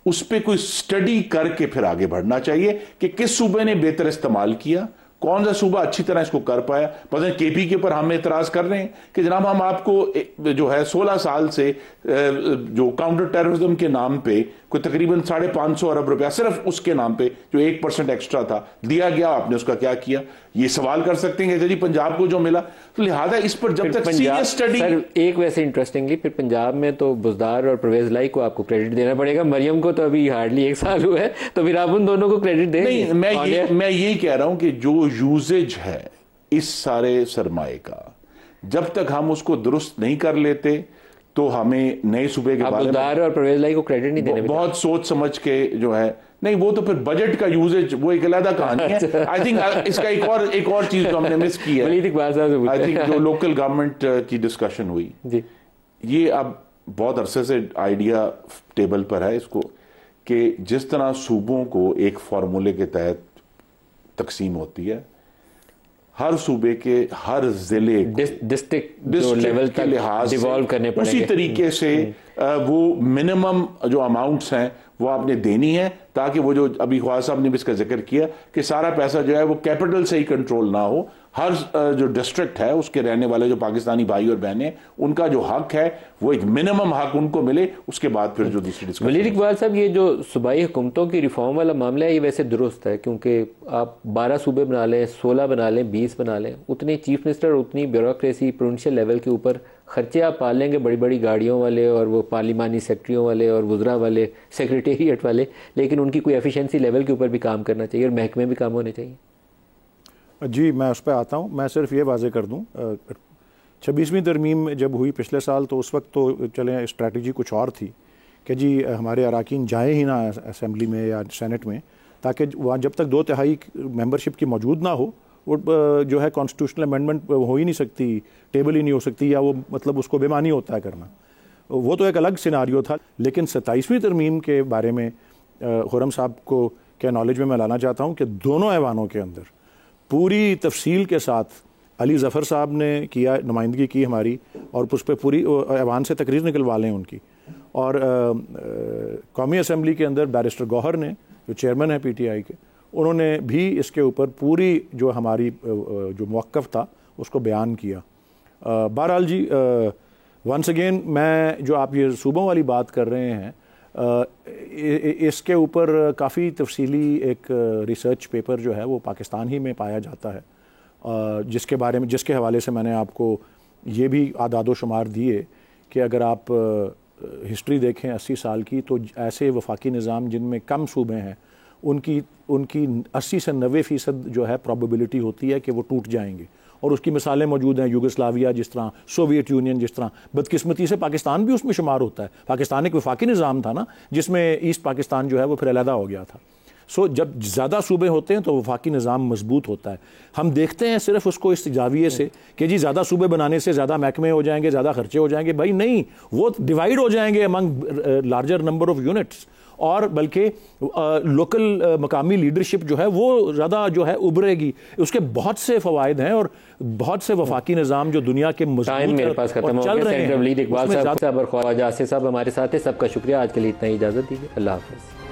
اس پہ کوئی سٹڈی کر کے پھر آگے بڑھنا چاہیے کہ کس صوبے نے بہتر استعمال کیا، کون سا صوبہ اچھی طرح اس کو کر پایا. مثلا کے پی کے اوپر ہم اعتراض کر رہے ہیں کہ جناب ہم آپ کو جو ہے 16 سال سے جو کاؤنٹر ٹیررزم کے نام پہ کوئی تقریباً 550 ارب روپیہ صرف اس کے نام پہ جو 1% ایکسٹرا تھا دیا گیا، آپ نے اس کا کیا کیا. یہ سوال کر سکتے ہیں کہ جی پنجاب کو جو ملا. تو لہٰذا اس پر جب تک سیریس سٹڈی ایک ویسے انٹرسٹنگلی پھر پنجاب میں تو بزدار اور پرویز لائی کو آپ کو کریڈٹ دینا پڑے گا. مریم کو تو ابھی ہارڈلی 1 سال ہوا ہے، تو پھر آپ ان دونوں کو کریڈٹ دیں. نہیں، میں یہی کہہ رہا ہوں کہ جو یوزیج ہے اس سارے سرمایہ کا، جب تک ہم اس کو درست نہیں کر لیتے تو ہمیں نئے صوبے کے بارے میں اور پرویز لائی کو کریڈٹ نہیں دینے، بہت سوچ سمجھ کے جو ہے نہیں، وہ تو پھر بجٹ کا یوزیج وہ ایک علیحدہ کہانی ہے. آئی تھنک اس کا ایک اور چیز جو ہم نے مس کی ہے، آئی تھنک جو لوکل گورنمنٹ کی ڈسکشن ہوئی، یہ اب بہت عرصے سے آئیڈیا ٹیبل پر ہے اس کو کہ جس طرح صوبوں کو ایک فارمولے کے تحت تقسیم ہوتی ہے، ہر صوبے کے ہر ضلع ڈسٹرکٹ لیول کے لحاظ ڈیوالو کرنے پڑیں اسی طریقے سے وہ منیمم جو اماؤنٹس ہیں وہ آپ نے دینی ہے، تاکہ وہ جو ابھی خواجہ صاحب نے بھی اس کا ذکر کیا کہ سارا پیسہ جو ہے وہ کیپٹل سے ہی کنٹرول نہ ہو. ہر جو ڈسٹرکٹ ہے اس کے رہنے والے جو پاکستانی بھائی اور بہنیں، ان کا جو حق ہے وہ ایک منیمم حق ان کو ملے. اس کے بعد پھر جو دوسری ڈسکشن. ولید اقبال صاحب، یہ جو صوبائی حکومتوں کی ریفارم والا معاملہ ہے یہ ویسے درست ہے، کیونکہ آپ 12 صوبے بنا لیں، 16 بنا لیں، 20 بنا لیں، اتنے چیف منسٹر اور اتنی بیوروکریسی پروونشل لیول کے اوپر خرچے آپ پال لیں گے، بڑی بڑی گاڑیوں والے اور وہ پارلیمانی سیکٹریوں والے اور وزراء والے، سیکریٹریٹ والے، لیکن ان کی کوئی ایفیشنسی لیول کے اوپر بھی کام کرنا چاہیے اور محکمے بھی کام ہونے چاہیے. جی میں اس پہ آتا ہوں. میں صرف یہ واضح کر دوں، 26ویں ترمیم جب ہوئی پچھلے سال تو اس وقت تو چلیں اسٹریٹجی کچھ اور تھی کہ جی ہمارے اراکین جائیں ہی نہ اسمبلی میں یا سینٹ میں، تاکہ وہاں جب تک 2/3 ممبرشپ کی موجود نہ ہو وہ جو ہے کانسٹیٹیوشنل امینڈمنٹ ہو ہی نہیں سکتی، ٹیبل ہی نہیں ہو سکتی، یا وہ مطلب اس کو بے معنی ہوتا ہے کرنا. وہ تو ایک الگ سیناریو تھا. لیکن 27ویں ترمیم کے بارے میں خرم صاحب کو کے نالج میں لانا چاہتا ہوں کہ دونوں ایوانوں کے اندر پوری تفصیل کے ساتھ علی ظفر صاحب نے کیا، نمائندگی کی ہماری، اور اس پہ پوری ایوان سے تقریر نکلوا لیں ان کی. اور قومی اسمبلی کے اندر بیرسٹر گوہر نے جو چیئرمین ہیں پی ٹی آئی کے، انہوں نے بھی اس کے اوپر پوری جو ہماری جو موقف تھا اس کو بیان کیا. بہرحال جی ونس اگین میں جو آپ یہ صوبوں والی بات کر رہے ہیں، اس کے اوپر کافی تفصیلی ایک ریسرچ پیپر جو ہے وہ پاکستان ہی میں پایا جاتا ہے، جس کے حوالے سے میں نے آپ کو یہ بھی اعداد و شمار دیے کہ اگر آپ ہسٹری دیکھیں 80 سال کی، تو ایسے وفاقی نظام جن میں کم صوبے ہیں ان کی 80 سے 90% جو ہے پروبیبلٹی ہوتی ہے کہ وہ ٹوٹ جائیں گے. اور اس کی مثالیں موجود ہیں، یوگسلاویہ جس طرح، سوویت یونین جس طرح. بدقسمتی سے پاکستان بھی اس میں شمار ہوتا ہے. پاکستان ایک وفاقی نظام تھا نا، جس میں ایسٹ پاکستان جو ہے وہ پھر علیحدہ ہو گیا تھا. جب زیادہ صوبے ہوتے ہیں تو وفاقی نظام مضبوط ہوتا ہے. ہم دیکھتے ہیں صرف اس کو اس زاویے سے کہ جی زیادہ صوبے بنانے سے زیادہ محکمے ہو جائیں گے، زیادہ خرچے ہو جائیں گے. بھائی نہیں، وہ ڈیوائیڈ ہو جائیں گے امنگ لارجر نمبر آف یونٹس، اور بلکہ لوکل مقامی لیڈرشپ جو ہے وہ زیادہ جو ہے ابھرے گی. اس کے بہت سے فوائد ہیں، اور بہت سے وفاقی نظام جو دنیا کے ٹائم میرے پاس ختم ہو گیا. سینٹر ولید اقبال صاحب اور خواجہ آصف صاحب ہمارے ساتھ ہیں. سب کا شکریہ. آج کے لیے اتنا ہی، اجازت دیجیے. اللہ حافظ.